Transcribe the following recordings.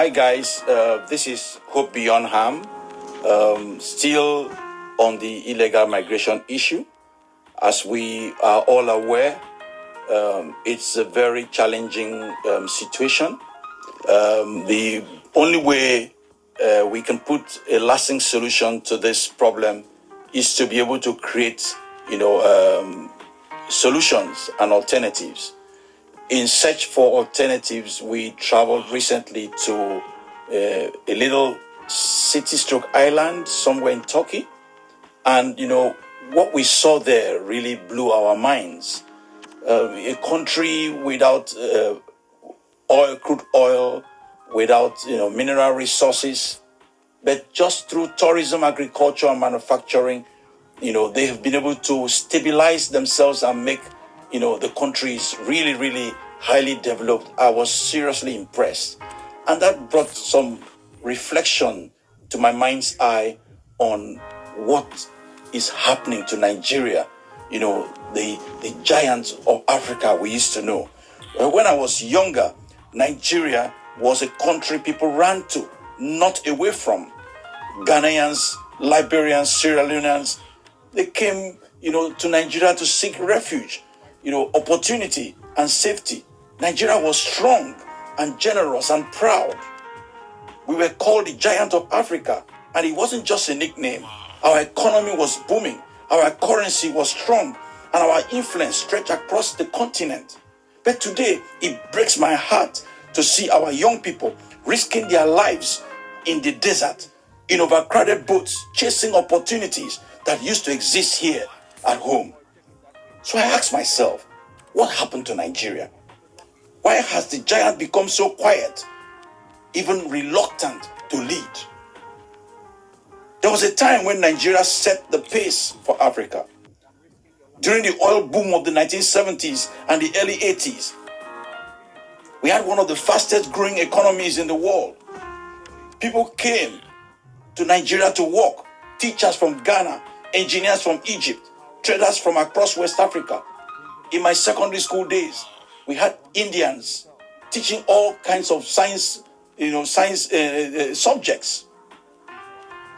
Hi guys, this is Hope Beyond Harm, still on the illegal migration issue. As we are all aware, it's a very challenging situation. The only way we can put a lasting solution to this problem is to be able to create, solutions and alternatives. In search for alternatives, we traveled recently to a little city-stroke island somewhere in Turkey. And, what we saw there really blew our minds. A country without crude oil, without, mineral resources, but just through tourism, agriculture, and manufacturing, they have been able to stabilize themselves and make the country is really, really highly developed. I was seriously impressed. And that brought some reflection to my mind's eye on what is happening to Nigeria, the giants of Africa we used to know. When I was younger, Nigeria was a country people ran to, not away from. Ghanaians, Liberians, Sierra Leoneans, they came, to Nigeria to seek refuge. Opportunity and safety. Nigeria was strong and generous and proud. We were called the giant of Africa, and it wasn't just a nickname. Our economy was booming, our currency was strong, and our influence stretched across the continent. But today, it breaks my heart to see our young people risking their lives in the desert, in overcrowded boats, chasing opportunities that used to exist here at home. So I asked myself, what happened to Nigeria? Why has the giant become so quiet, even reluctant to lead? There was a time when Nigeria set the pace for Africa. During the oil boom of the 1970s and the early 80s, we had one of the fastest growing economies in the world. People came to Nigeria to work, teachers from Ghana, engineers from Egypt, traders from across West Africa. In my secondary school days, we had Indians teaching all kinds of science subjects.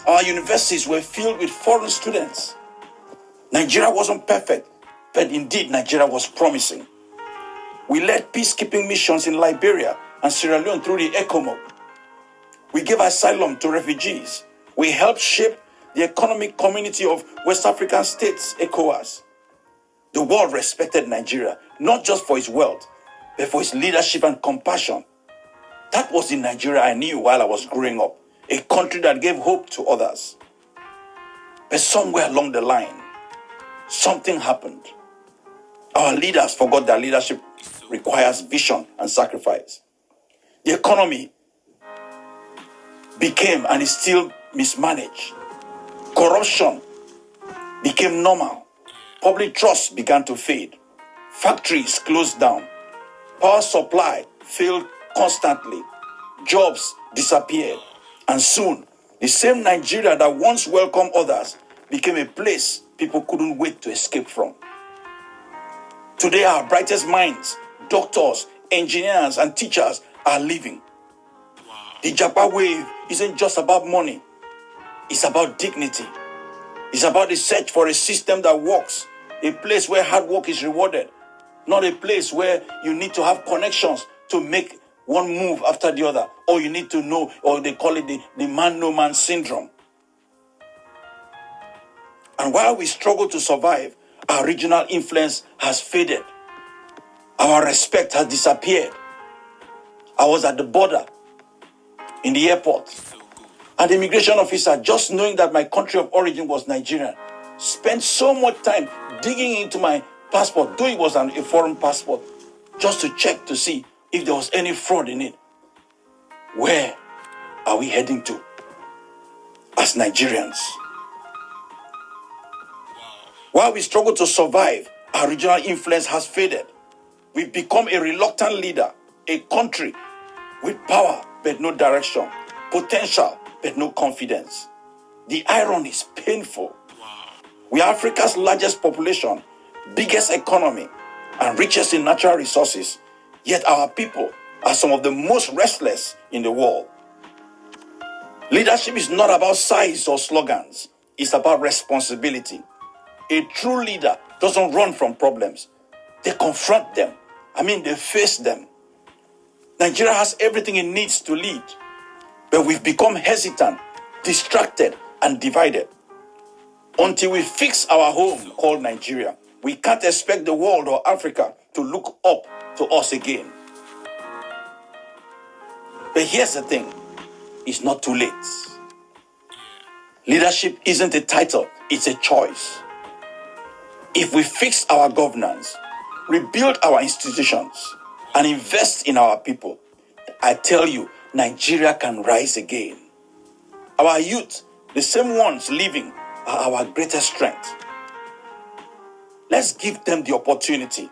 Our universities were filled with foreign students. Nigeria wasn't perfect, but indeed Nigeria was promising. We led peacekeeping missions in Liberia and Sierra Leone through the ECOMOG. We gave asylum to refugees. We helped shape the economic community of West African states, ECOWAS. The world respected Nigeria, not just for its wealth, but for its leadership and compassion. That was the Nigeria I knew while I was growing up, a country that gave hope to others. But somewhere along the line, something happened. Our leaders forgot that leadership requires vision and sacrifice. The economy became and is still mismanaged. Corruption became normal. Public trust began to fade. Factories closed down. Power supply failed constantly. Jobs disappeared. And soon, the same Nigeria that once welcomed others became a place people couldn't wait to escape from. Today, our brightest minds, doctors, engineers, and teachers are leaving. The Japa wave isn't just about money. It's about dignity. It's about the search for a system that works, a place where hard work is rewarded, not a place where you need to have connections to make one move after the other, or you need to know, or they call it the man-no-man syndrome. And while we struggle to survive, our regional influence has faded. Our respect has disappeared. I was at the border, in the airport, and the immigration officer, just knowing that my country of origin was Nigeria, spent so much time digging into my passport, though it was a foreign passport, just to check to see if there was any fraud in it. Where are we heading to as Nigerians? While we struggle to survive, our regional influence has faded. We've become a reluctant leader, a country with power but no direction, potential but no confidence. The irony is painful. We are Africa's largest population, biggest economy, and richest in natural resources, yet our people are some of the most restless in the world. Leadership is not about size or slogans. It's about responsibility. A true leader doesn't run from problems. They confront them. They face them. Nigeria has everything it needs to lead, but we've become hesitant, distracted, and divided. Until we fix our home called Nigeria, we can't expect the world or Africa to look up to us again. But here's the thing, it's not too late. Leadership isn't a title, it's a choice. If we fix our governance, rebuild our institutions, and invest in our people, I tell you, Nigeria can rise again. Our youth, the same ones living, are our greatest strength. Let's give them the opportunity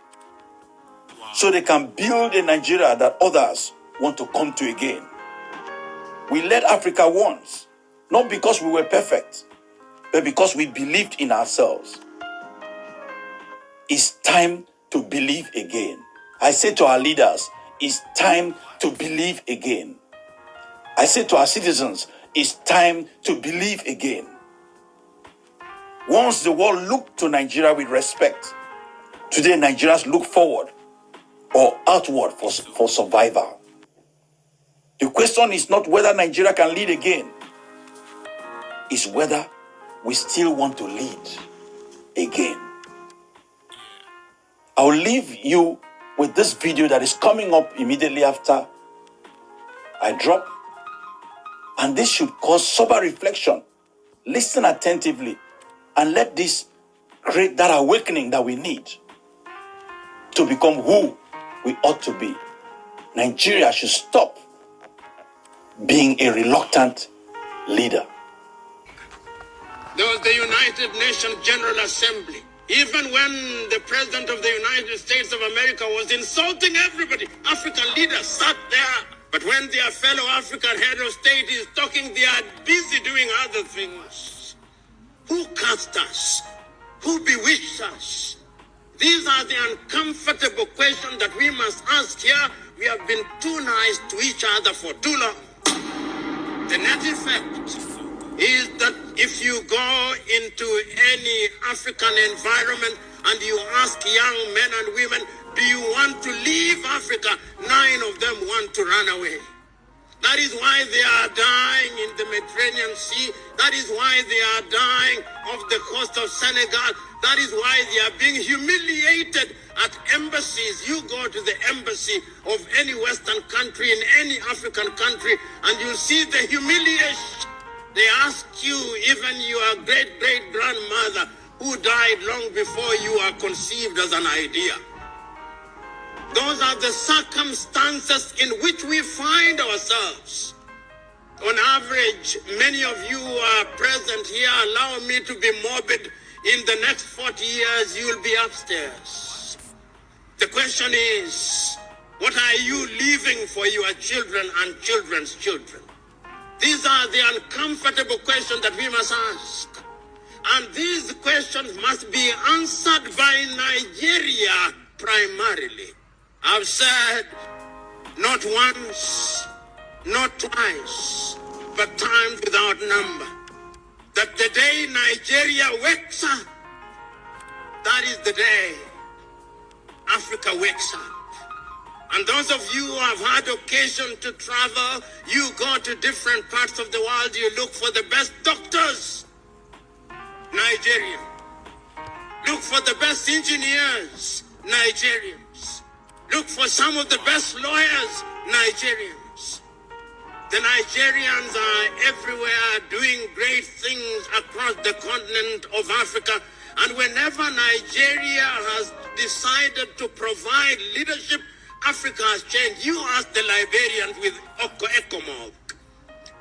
so they can build a Nigeria that others want to come to again. We led Africa once, not because we were perfect, but because we believed in ourselves. It's time to believe again. I say to our leaders, it's time to believe again. I say to our citizens, it's time to believe again. Once the world looked to Nigeria with respect, today Nigerians look forward or outward for survival. The question is not whether Nigeria can lead again. It's whether we still want to lead again. I'll leave you with this video that is coming up immediately after I drop. And this should cause sober reflection. Listen attentively and let this create that awakening that we need to become who we ought to be. Nigeria should stop being a reluctant leader. There was the United Nations General Assembly. Even when the President of the United States of America was insulting everybody, African leaders sat there. But when their fellow African head of state is talking, they are busy doing other things. Who cast us? Who bewitched us? These are the uncomfortable questions that we must ask here. We have been too nice to each other for too long. The net effect is that if you go into any African environment and you ask young men and women, do you want to leave Africa? 9 of them want to run away. That is why they are dying in the Mediterranean Sea. That is why they are dying off the coast of Senegal. That is why they are being humiliated at embassies. You go to the embassy of any Western country, in any African country, and you see the humiliation. They ask you, even your great-great-grandmother, who died long before you are conceived as an idea. Those are the circumstances in which we find ourselves. On average, many of you who are present here, allow me to be morbid, in the next 40 years, you'll be upstairs. The question is, what are you leaving for your children and children's children? These are the uncomfortable questions that we must ask. And these questions must be answered by Nigeria primarily. I've said, not once, not twice, but times without number, that the day Nigeria wakes up, that is the day Africa wakes up. And those of you who have had occasion to travel, you go to different parts of the world, you look for the best doctors, Nigeria. Look for the best engineers, Nigerians. Look for some of the best lawyers, Nigerians. The Nigerians are everywhere doing great things across the continent of Africa. And whenever Nigeria has decided to provide leadership, Africa has changed. You ask the Liberians with ECOMOG.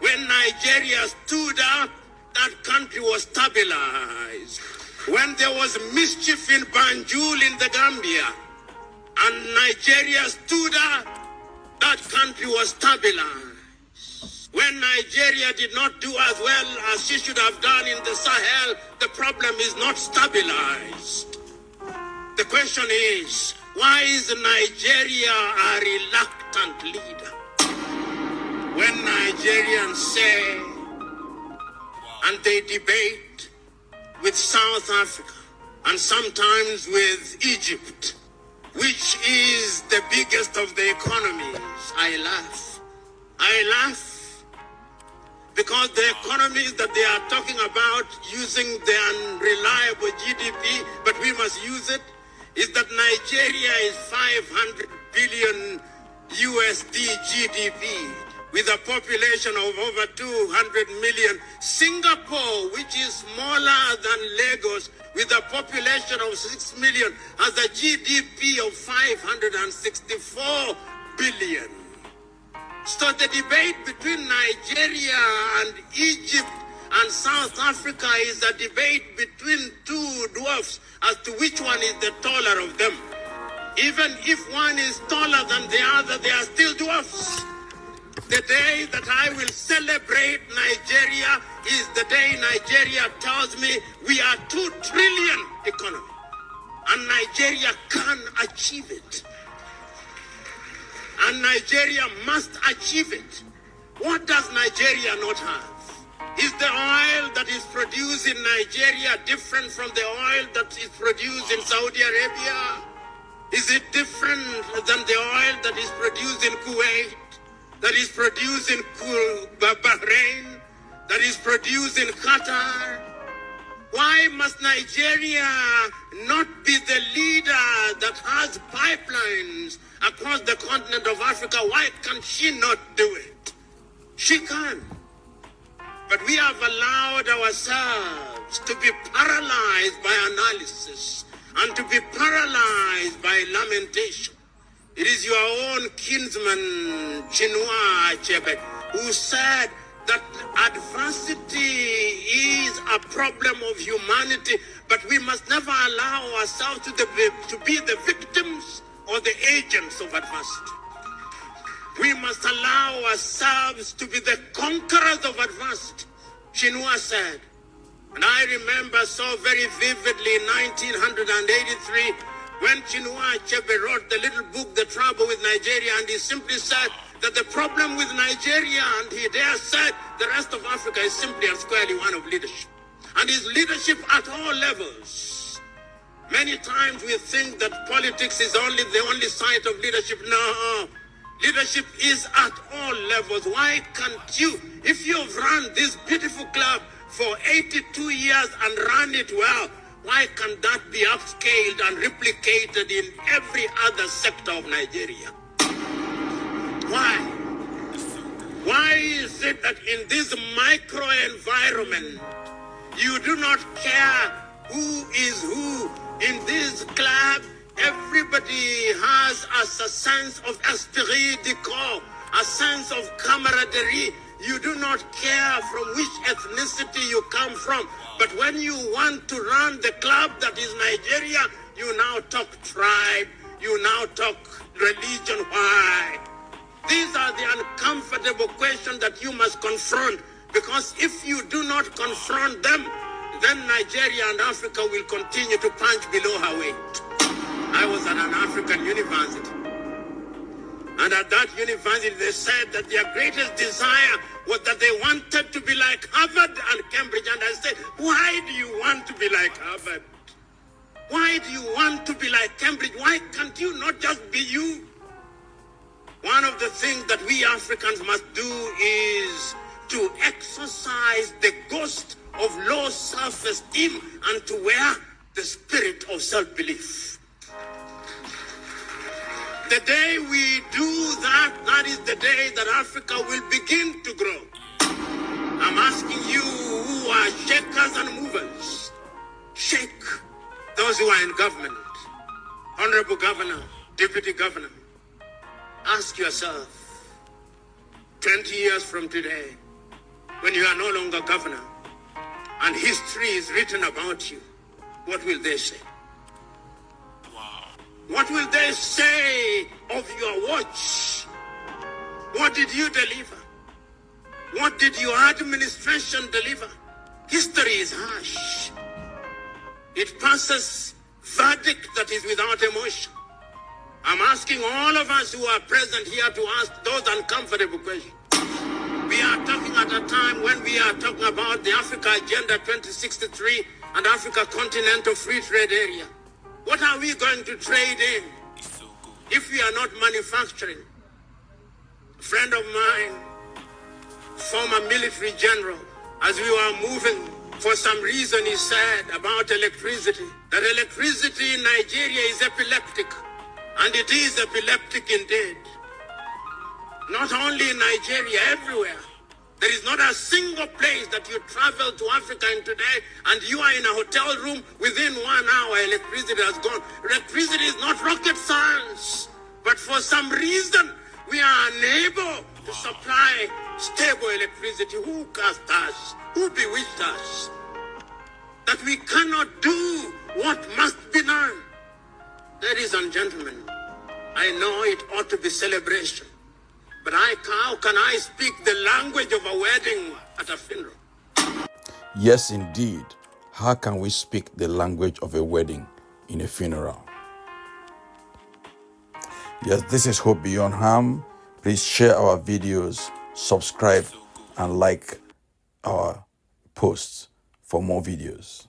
When Nigeria stood up, that country was stabilized. When there was mischief in Banjul in the Gambia, and Nigeria stood up, that country was stabilized. When Nigeria did not do as well as she should have done in the Sahel, the problem is not stabilized. The question is, why is Nigeria a reluctant leader? When Nigerians say and they debate with South Africa and sometimes with Egypt, which is the biggest of the economies, I laugh. I laugh because the economies that they are talking about using the unreliable GDP, but we must use it, is that Nigeria is 500 billion USD GDP with a population of over 200 million. Singapore, which is smaller than Lagos, with a population of 6 million, has a GDP of 564 billion. So the debate between Nigeria and Egypt and South Africa is a debate between two dwarfs as to which one is the taller of them. Even if one is taller than the other, they are still dwarfs. The day that I will celebrate Nigeria is the day Nigeria tells me we are 2 trillion economy. And Nigeria can achieve it. And Nigeria must achieve it. What does Nigeria not have? Is the oil that is produced in Nigeria different from the oil that is produced in Saudi Arabia? Is it different than the oil that is produced in Kuwait, that is produced in Bahrain, that is produced in Qatar? Why must Nigeria not be the leader that has pipelines across the continent of Africa? Why can she not do it? She can. But we have allowed ourselves to be paralyzed by analysis and to be paralyzed by lamentation. It is your own kinsman, Chinua Achebe, who said that adversity is a problem of humanity, but we must never allow ourselves to be the victims or the agents of adversity. We must allow ourselves to be the conquerors of adversity, Chinua said. And I remember so very vividly 1983 when Chinua Achebe wrote the little book, The Trouble with Nigeria, and he simply said that the problem with Nigeria, and he there said the rest of Africa is simply and squarely one of leadership. And his leadership at all levels. Many times we think that politics is the only site of leadership. No. Leadership is at all levels. Why can't you, if you've run this beautiful club for 82 years and run it well, why can't that be upscaled and replicated in every other sector of Nigeria? Why? Why is it that in this micro environment, you do not care who is who? In this club, everybody has a sense of esprit de corps, a sense of camaraderie. You do not care from which ethnicity you come from. But when you want to run the club that is Nigeria, you now talk tribe, you now talk religion. Why? These are the uncomfortable questions that you must confront, because if you do not confront them, then Nigeria and Africa will continue to punch below her weight. I was at an African university, and at that university they said that their greatest desire was that they wanted to be like Harvard and Cambridge. And I said, why do you want to be like Harvard? Why do you want to be like Cambridge? Why can't you not just be you? One of the things that we Africans must do is to exercise the ghost of low self-esteem and to wear the spirit of self-belief. The day we do that, that is the day that Africa will begin to grow. I'm asking you who are shakers and movers, shake those who are in government, honorable governor, deputy governor. Ask yourself, 20 years from today, when you are no longer governor and history is written about you, what will they say? What will they say of your watch? What did you deliver? What did your administration deliver? History is harsh. It passes verdict that is without emotion. I'm asking all of us who are present here to ask those uncomfortable questions. We are talking at at a time when we are talking about the Africa Agenda 2063 and Africa Continental Free Trade Area. What are we going to trade in if we are not manufacturing? A friend of mine, former military general, as we were moving, for some reason he said about electricity, that electricity in Nigeria is epileptic, and it is epileptic indeed. Not only in Nigeria, everywhere. There is not a single place that you travel to Africa in today and you are in a hotel room, within 1 hour electricity has gone. Electricity is not rocket science, but for some reason we are unable to supply stable electricity. Who cast us? Who bewitched us? That we cannot do what must be done. Ladies and gentlemen, I know it ought to be celebration, but how can I speak the language of a wedding at a funeral? Yes, indeed. How can we speak the language of a wedding in a funeral? Yes, this is Hope Beyond Harm. Please share our videos, subscribe, and like our posts for more videos.